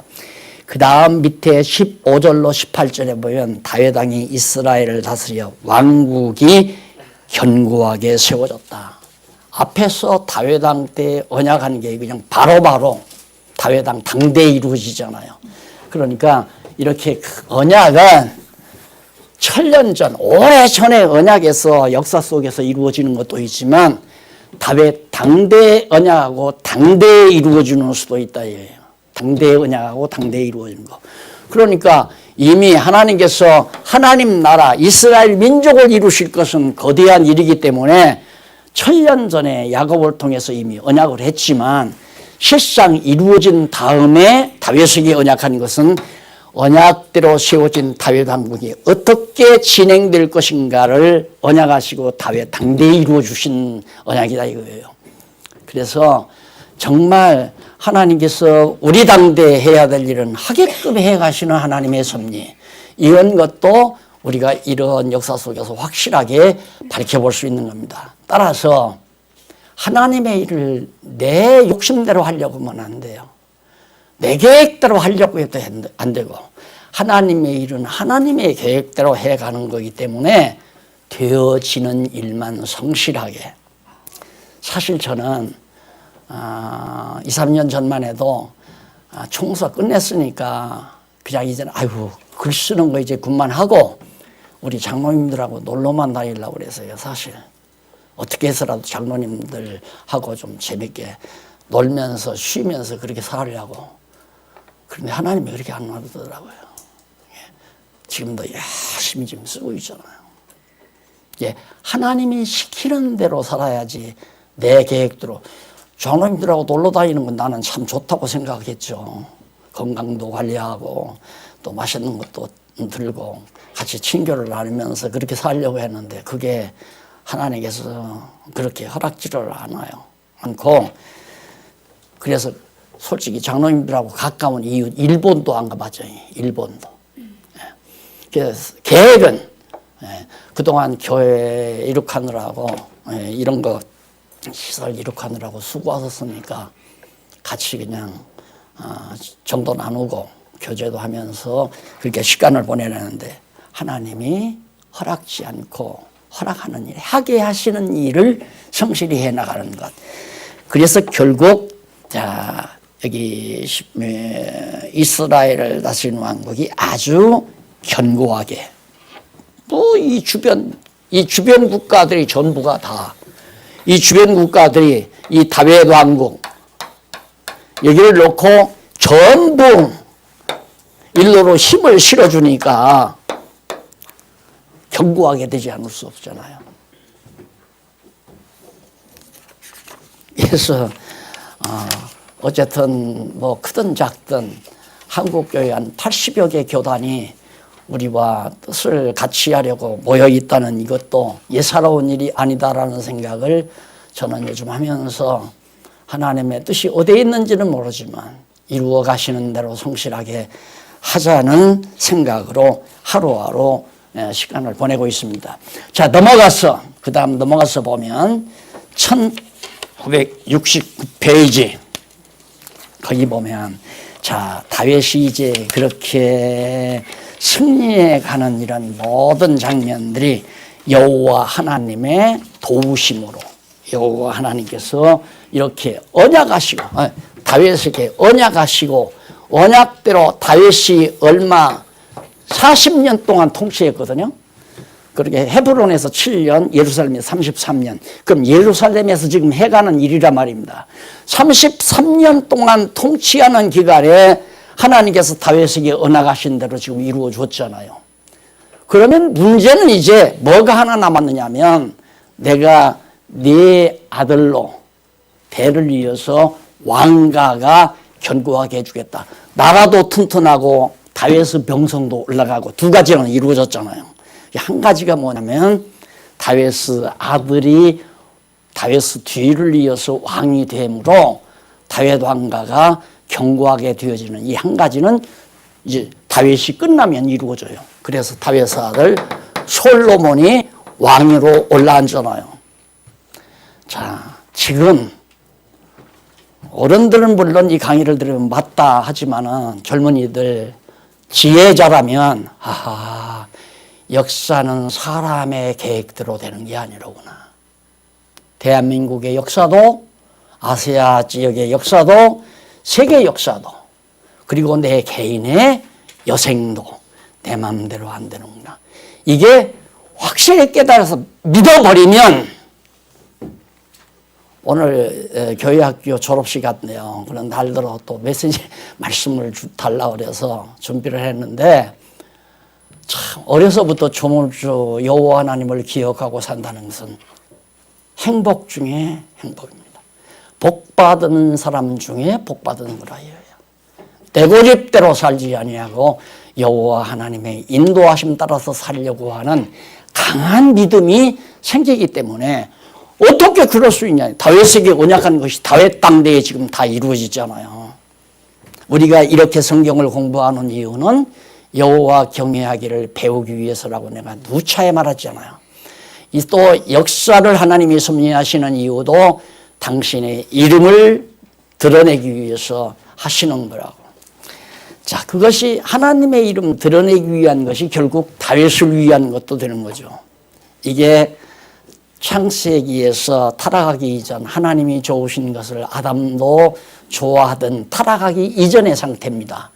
그 다음 밑에 15절로 18절에 보면 다윗 왕이 이스라엘을 다스려 왕국이 견고하게 세워졌다. 앞에서 다윗 왕 때 언약한 게 그냥 바로바로 다윗 왕 당대에 이루어지잖아요. 그러니까 이렇게 언약은 천년 전, 오래전의 언약에서 역사 속에서 이루어지는 것도 있지만 다윗 당대의 언약하고 당대에 이루어지는 수도 있다 이거예요. 당대의 언약하고 당대에 이루어지는 거. 그러니까 이미 하나님께서 하나님 나라 이스라엘 민족을 이루실 것은 거대한 일이기 때문에 천년 전에 야곱을 통해서 이미 언약을 했지만 실상 이루어진 다음에 다윗에게 언약한 것은 언약대로 세워진 다윗 왕국이 어떻게 진행될 것인가를 언약하시고 다윗 당대에 이루어 주신 언약이다 이거예요. 그래서 정말 하나님께서 우리 당대에 해야 될 일은 하게끔 해 가시는 하나님의 섭리, 이런 것도 우리가 이런 역사 속에서 확실하게 밝혀볼 수 있는 겁니다. 따라서 하나님의 일을 내 욕심대로 하려고 하면 안 돼요. 내 계획대로 하려고 해도 안 되고 하나님의 일은 하나님의 계획대로 해가는 거기 때문에 되어지는 일만 성실하게. 사실 저는 2, 3년 전만 해도 총서 끝냈으니까 그냥 이제는 아이고 글 쓰는 거 이제 그만하고 우리 장로님들하고 놀러만 다니려고 그랬어요. 사실 어떻게 해서라도 장로님들하고 좀 재밌게 놀면서 쉬면서 그렇게 살려고. 그런데 하나님이 그렇게 안 놔두더라고요. 지금도 열심히 지금 쓰고 있잖아요. 하나님이 시키는 대로 살아야지 내 계획대로. 장로님들하고 놀러 다니는 건 나는 참 좋다고 생각했죠. 건강도 관리하고 또 맛있는 것도 들고 같이 친교를 나누면서 그렇게 살려고 했는데 그게 하나님께서 그렇게 허락지를 않고 그래서 솔직히 장로님들하고 가까운 이웃 일본도 안 가봤죠. 일본도. 그래서 계획은 그동안 교회 이룩하느라고 이런 거 시설 이룩하느라고 수고하셨으니까 같이 그냥 정도 나누고 교제도 하면서 그렇게 시간을 보내려는데 하나님이 허락지 않고 허락하는 일, 하게 하시는 일을 성실히 해나가는 것. 그래서 결국 여기 이스라엘을 다스리는 왕국이 아주 견고하게 또 이 주변 국가들이 전부가 다 이 주변 국가들이 이 다윗 왕국 여기를 놓고 전부 일로로 힘을 실어주니까 견고하게 되지 않을 수 없잖아요. 그래서 어쨌든 뭐 크든 작든 한국교회 한 80여 개 교단이 우리와 뜻을 같이 하려고 모여 있다는 이것도 예사로운 일이 아니다라는 생각을 저는 요즘 하면서 하나님의 뜻이 어디에 있는지는 모르지만 이루어 가시는 대로 성실하게 하자는 생각으로 하루하루 시간을 보내고 있습니다. 자, 그 다음 넘어가서 보면 1969페이지 거기 보면 자, 다윗이 이제 그렇게 승리해 가는 이런 모든 장면들이 여호와 하나님의 도우심으로 여호와 하나님께서 이렇게 언약하시고 다윗에게 언약하시고 언약대로 다윗이 얼마 40년 동안 통치했거든요. 그렇게 헤브론에서 7년, 예루살렘에서 33년. 그럼 예루살렘에서 지금 해가는 일이란 말입니다. 33년 동안 통치하는 기간에 하나님께서 다윗에게 언약하신 대로 지금 이루어 줬잖아요. 그러면 문제는 이제 뭐가 하나 남았느냐면 내가 네 아들로 대를 이어서 왕가가 견고하게 해주겠다. 나라도 튼튼하고 다윗의 명성도 올라가고 두 가지는 이루어졌잖아요. 한 가지가 뭐냐면 다윗의 아들이 다윗의 뒤를 이어서 왕이 되므로 다윗 왕가가 견고하게 되어지는 이 한 가지는 이제 다윗이 끝나면 이루어져요. 그래서 다윗의 아들 솔로몬이 왕위로 올라앉잖아요. 자, 지금 어른들은 물론 이 강의를 들으면 맞다 하지만은 젊은이들 지혜자라면 하하 역사는 사람의 계획대로 되는 게 아니로구나. 대한민국의 역사도 아시아 지역의 역사도 세계 역사도 그리고 내 개인의 여생도 내 마음대로 안 되는구나. 이게 확실히 깨달아서 믿어버리면 오늘 교회학교 졸업식 같네요. 그런 날들어 또 메시지 말씀을 달라고 그래서 준비를 했는데 참 어려서부터 조물주 여호와 하나님을 기억하고 산다는 것은 행복 중에 행복입니다. 복받은 사람 중에 복받은 거라요. 내 고집대로 살지 아니하고 여호와 하나님의 인도하심 따라서 살려고 하는 강한 믿음이 생기기 때문에 어떻게 그럴 수 있냐. 다윗에게 언약한 것이 다윗 당대에 지금 다 이루어지잖아요. 우리가 이렇게 성경을 공부하는 이유는 여호와 경외하기를 배우기 위해서라고 내가 누차에 말했잖아요. 또 역사를 하나님이 섭리하시는 이유도 당신의 이름을 드러내기 위해서 하시는 거라고. 자, 그것이 하나님의 이름 드러내기 위한 것이 결국 다윗을 위한 것도 되는 거죠. 이게 창세기에서 타락하기 이전 하나님이 좋으신 것을 아담도 좋아하던 타락하기 이전의 상태입니다.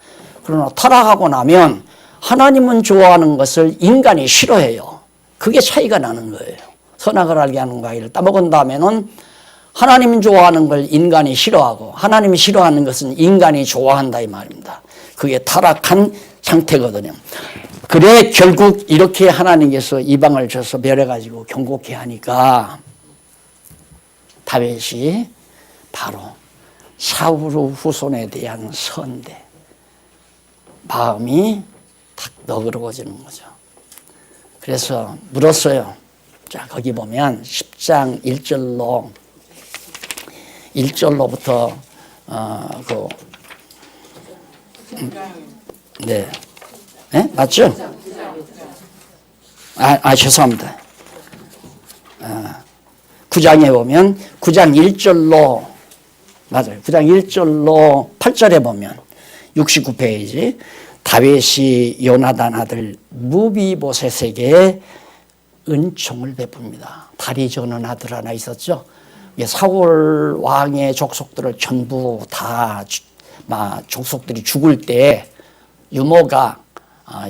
그러나 타락하고 나면 하나님은 좋아하는 것을 인간이 싫어해요. 그게 차이가 나는 거예요. 선악을 알게 하는 과일을 따먹은 다음에는 하나님은 좋아하는 걸 인간이 싫어하고 하나님이 싫어하는 것은 인간이 좋아한다 이 말입니다. 그게 타락한 상태거든요. 그래 결국 이렇게 하나님께서 이방을 줘서 멸해가지고 경고케 하니까 다윗이 바로 사울 후손에 대한 선대 마음이 탁 너그러워지는 거죠. 그래서 물었어요. 자, 거기 보면 10장 1절로부터 네. 네? 맞죠? 죄송합니다. 9장에 보면 9장 1절로 맞아요. 9장 1절로 8절에 보면 69페이지 다윗이 요나단 아들 무비보셋에게 은총을 베풉니다. 다리 저는 아들 하나 있었죠. 사울 왕의 족속들을 전부 다 족속들이 죽을 때 유모가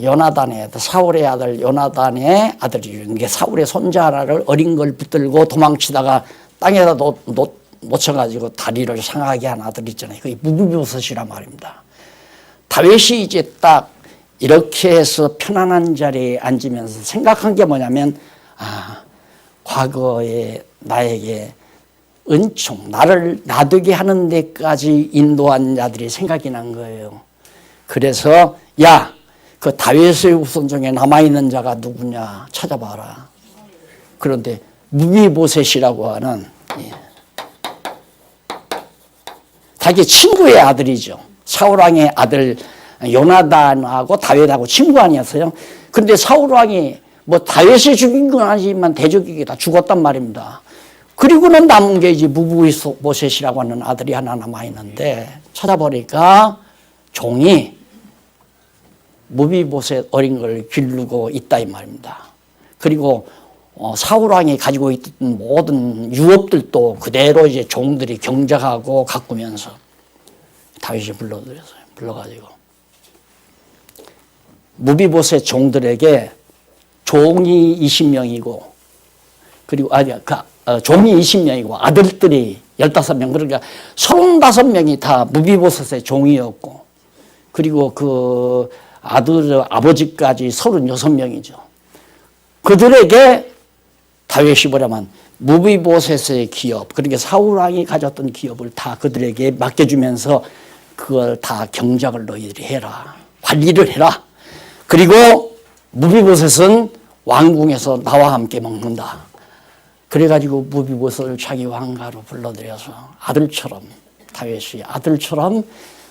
요나단의 사울의 아들 요나단의 아들이 이게 사울의 손자 하나를 어린 걸 붙들고 도망치다가 땅에다 놓쳐가지고 다리를 상하게 한 아들 있잖아요. 그게 무비보셋이란 말입니다. 다윗이 이제 딱 이렇게 해서 편안한 자리에 앉으면서 생각한 게 뭐냐면 과거에 나에게 은총, 나를 놔두게 하는 데까지 인도한 자들이 생각이 난 거예요. 그래서 야, 그 다윗의 후손 중에 남아있는 자가 누구냐 찾아봐라. 그런데 무비보셋이라고 하는 자기 친구의 아들이죠. 사울왕의 아들 요나단하고 다윗하고 친구 아니었어요. 그런데 사울왕이 뭐 다윗이 죽인 건 아니지만 대적에게 다 죽었단 말입니다. 그리고는 남은 게 이제 무비보셋이라고 하는 아들이 하나 남아있는데 찾아보니까 종이 무비보셋 어린 걸 기르고 있다 이 말입니다. 그리고 사울왕이 가지고 있던 모든 유업들도 그대로 이제 종들이 경작하고 가꾸면서 다윗이 불러가지고 무비보셋 종들에게 종이 20명이고 그리고 종이 20명이고 아들들이 15명, 그러니까 35명이 다 무비보셋의 종이었고 그리고 그 아버지까지 36명이죠. 그들에게 다윗이 뭐냐면 무비보셋의 기업, 그러니까 사울왕이 가졌던 기업을 다 그들에게 맡겨주면서 그걸 다 경작을 너희들이 해라, 관리를 해라. 그리고 무비보셋은 왕궁에서 나와 함께 먹는다. 그래가지고 무비보셋을 자기 왕가로 불러들여서 아들처럼, 다윗이 아들처럼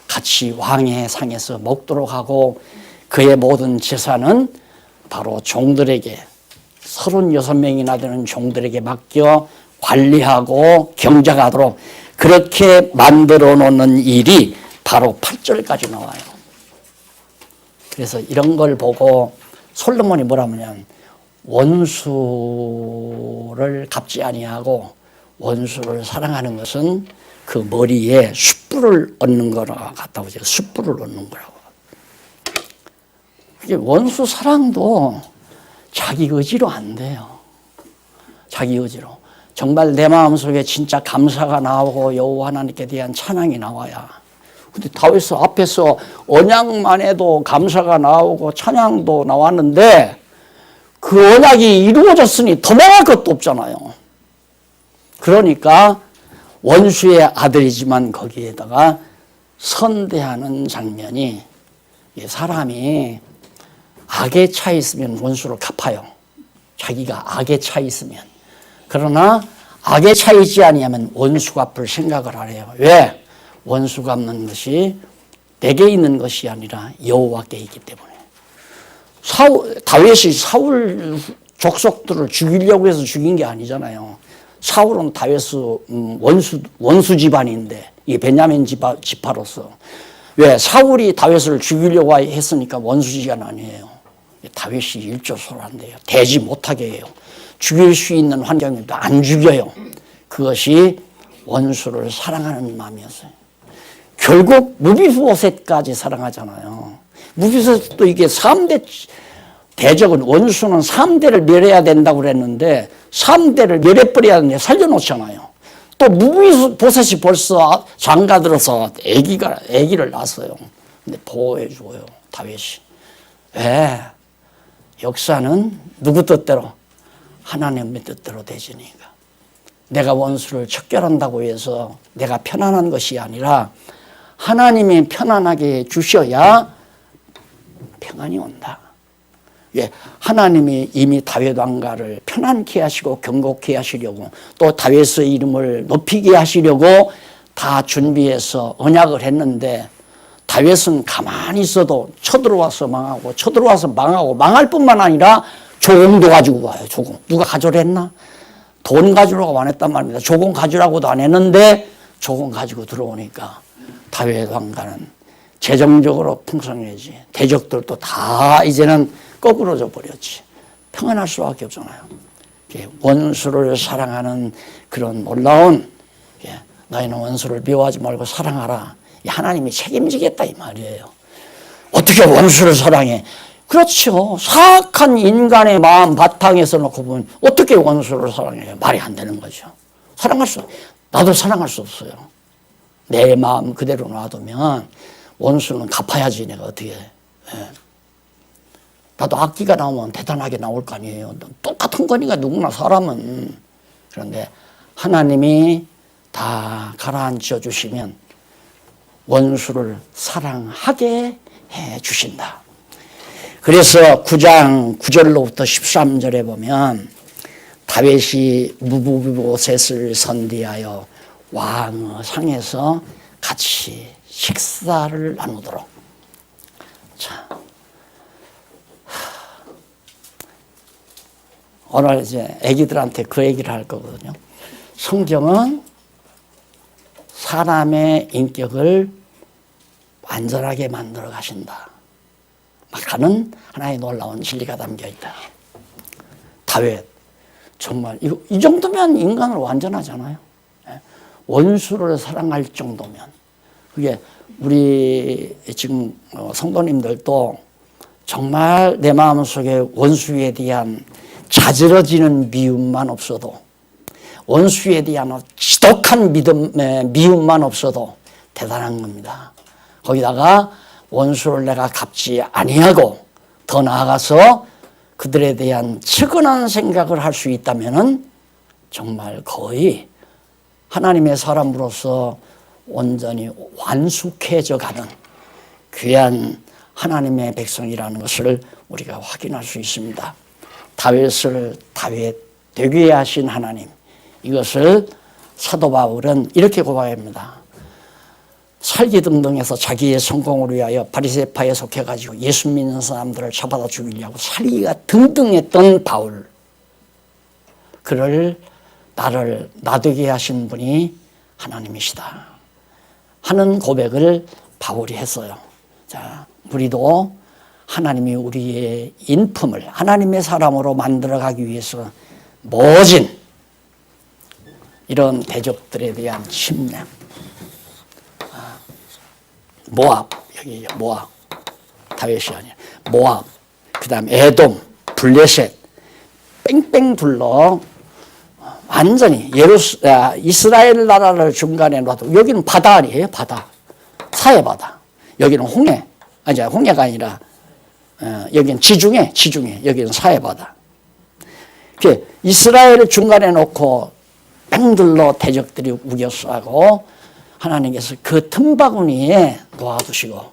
같이 왕의 상에서 먹도록 하고 그의 모든 재산은 바로 종들에게 36명이나 되는 종들에게 맡겨 관리하고 경작하도록 그렇게 만들어 놓는 일이 바로 8절까지 나와요. 그래서 이런 걸 보고 솔로몬이 뭐라면 원수를 갚지 아니하고 원수를 사랑하는 것은 그 머리에 숯불을 얻는 거라 같다고 해요. 숯불을 얻는 거라고. 원수 사랑도 자기 의지로 안 돼요. 자기 의지로. 정말 내 마음속에 진짜 감사가 나오고 여호와 하나님께 대한 찬양이 나와야. 근데 다윗 앞에서 언약만 해도 감사가 나오고 찬양도 나왔는데 그 언약이 이루어졌으니 더 나갈 것도 없잖아요. 그러니까 원수의 아들이지만 거기에다가 선대하는 장면이, 사람이 악에 차 있으면 원수를 갚아요. 자기가 악에 차 있으면. 그러나 악에 차이지 아니하면 원수 갚을 생각을 안 해요. 왜? 원수 갚는 것이 내게 있는 것이 아니라 여호와께 있기 때문에. 다윗이 사울 족속들을 죽이려고 해서 죽인 게 아니잖아요. 사울은 다윗의 원수 집안인데, 이 베냐민 지파로서. 왜? 사울이 다윗을 죽이려고 했으니까 원수 집안 아니에요. 다윗이 일조소란데요. 되지 못하게 해요. 죽일 수 있는 환경에도 안 죽여요. 그것이 원수를 사랑하는 마음이었어요. 결국 무비보셋까지 사랑하잖아요. 무비보셋도 이게 3대 대적은, 원수는 3대를 멸해야 된다고 그랬는데 3대를 멸해버려야 되는데 살려놓잖아요. 또 무비보셋이 벌써 장가들어서 아기를 낳았어요. 근데 보호해줘요, 다윗이. 왜? 역사는 누구 뜻대로? 하나님의 뜻대로 되지니까. 내가 원수를 척결한다고 해서 내가 편안한 것이 아니라 하나님이 편안하게 주셔야 평안이 온다. 예, 하나님이 이미 다윗 왕가를 편안케 하시고 경고케 하시려고 또 다윗의 이름을 높이게 하시려고 다 준비해서 언약을 했는데 다윗은 가만히 있어도 쳐들어와서 망하고 망할 뿐만 아니라 조공도 가지고 와요. 조공. 누가 가져랬나? 돈 가지라고 안 했단 말입니다. 조공 가지라고도 안 했는데 조공 가지고 들어오니까 다윗 왕가는 재정적으로 풍성해지. 대적들도 다 이제는 거꾸로져 버렸지. 평안할 수밖에 없잖아요. 원수를 사랑하는 그런 놀라운, 너희는 원수를 미워하지 말고 사랑하라. 하나님이 책임지겠다 이 말이에요. 어떻게 원수를 사랑해? 그렇죠. 사악한 인간의 마음 바탕에서 놓고 보면 어떻게 원수를 사랑해요? 말이 안 되는 거죠. 나도 사랑할 수 없어요. 내 마음 그대로 놔두면 원수는 갚아야지 내가 어떻게 해. 나도 악기가 나오면 대단하게 나올 거 아니에요. 똑같은 거니까 누구나 사람은. 그런데 하나님이 다 가라앉혀 주시면 원수를 사랑하게 해 주신다. 그래서 9장 9절로부터 13절에 보면 다윗이 무비보셋을 선대하여 왕의 상에서 같이 식사를 나누도록. 자, 오늘 이제 애기들한테 그 얘기를 할 거거든요. 성경은 사람의 인격을 안전하게 만들어 가신다. 막 하는 하나의 놀라운 진리가 담겨 있다. 다윗 정말 이 정도면 인간은 완전하잖아요. 원수를 사랑할 정도면. 그게 우리 지금 성도님들도 정말 내 마음속에 원수에 대한 자지러지는 미움만 없어도, 원수에 대한 지독한 미움만 없어도 대단한 겁니다. 거기다가 원수를 내가 갚지 아니하고 더 나아가서 그들에 대한 측은한 생각을 할 수 있다면은 정말 거의 하나님의 사람으로서 온전히 완숙해져 가는 귀한 하나님의 백성이라는 것을 우리가 확인할 수 있습니다. 다윗을 다윗 되게 하신 하나님, 이것을 사도 바울은 이렇게 고백합니다. 살기등등해서 자기의 성공을 위하여 바리새파에 속해가지고 예수 믿는 사람들을 잡아다 죽이려고 살기가 등등했던 바울, 그를 나를 나되게 하신 분이 하나님이시다 하는 고백을 바울이 했어요. 자, 우리도 하나님이 우리의 인품을 하나님의 사람으로 만들어가기 위해서 모진 이런 대적들에 대한 침략, 모압, 여기 모압, 다윗이 아니야, 모압, 그 다음 에돔, 블레셋 뺑뺑 둘러 완전히 이스라엘 나라를 중간에 놔도, 여기는 바다 아니에요, 바다, 사해바다. 여기는 홍해, 아니 홍해가 아니라 여기는 지중해, 여기는 사해바다. 이스라엘을 중간에 놓고 뺑 둘러 대적들이 우겨싸고 하나님께서 그 틈바구니에 놓아두시고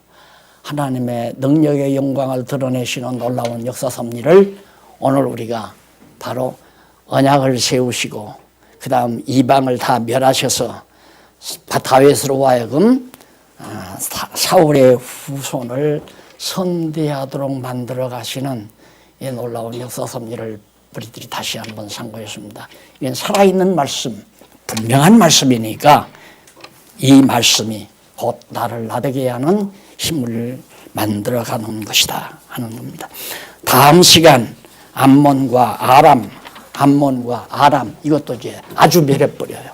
하나님의 능력의 영광을 드러내시는 놀라운 역사 섭리를 오늘 우리가 바로 언약을 세우시고 그 다음 이방을 다 멸하셔서 다윗으로 하여금 사울의 후손을 선대하도록 만들어 가시는 이 놀라운 역사 섭리를 우리들이 다시 한번 상고했습니다. 이건 살아있는 말씀, 분명한 말씀이니까 이 말씀이 곧 나를 나되게 하는 힘을 만들어가는 것이다 하는 겁니다. 다음 시간 암몬과 아람 이것도 이제 아주 멸해버려요.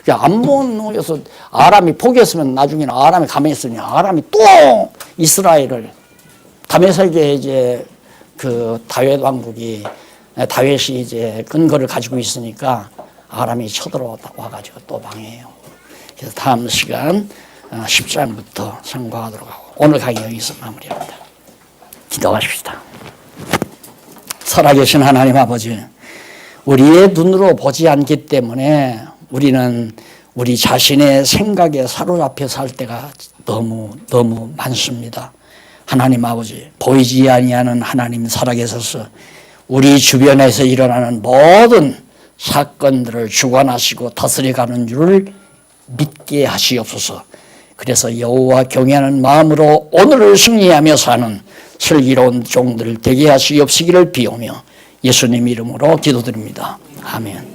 암몬에서 아람이 포기했으면 나중에는 아람이 가만히 있으니 아람이 또 이스라엘을, 다메섹에 이제 그 다윗 왕국이, 다윗이 이제 근거를 가지고 있으니까 아람이 쳐들어와가지고 또 방해해요. 그래서 다음 시간 10장부터 상고하도록 하고 오늘 강의 여기서 마무리합니다. 기도하십시다. 살아계신 하나님 아버지, 우리의 눈으로 보지 않기 때문에 우리는 우리 자신의 생각에 사로잡혀 살 때가 너무 많습니다. 하나님 아버지, 보이지 아니하는 하나님 살아계셔서 우리 주변에서 일어나는 모든 사건들을 주관하시고 다스려가는 줄을 믿게 하시옵소서. 그래서 여호와 경외하는 마음으로 오늘을 승리하며 사는 슬기로운 종들 되게 하시옵시기를 비오며 예수님 이름으로 기도드립니다. 아멘.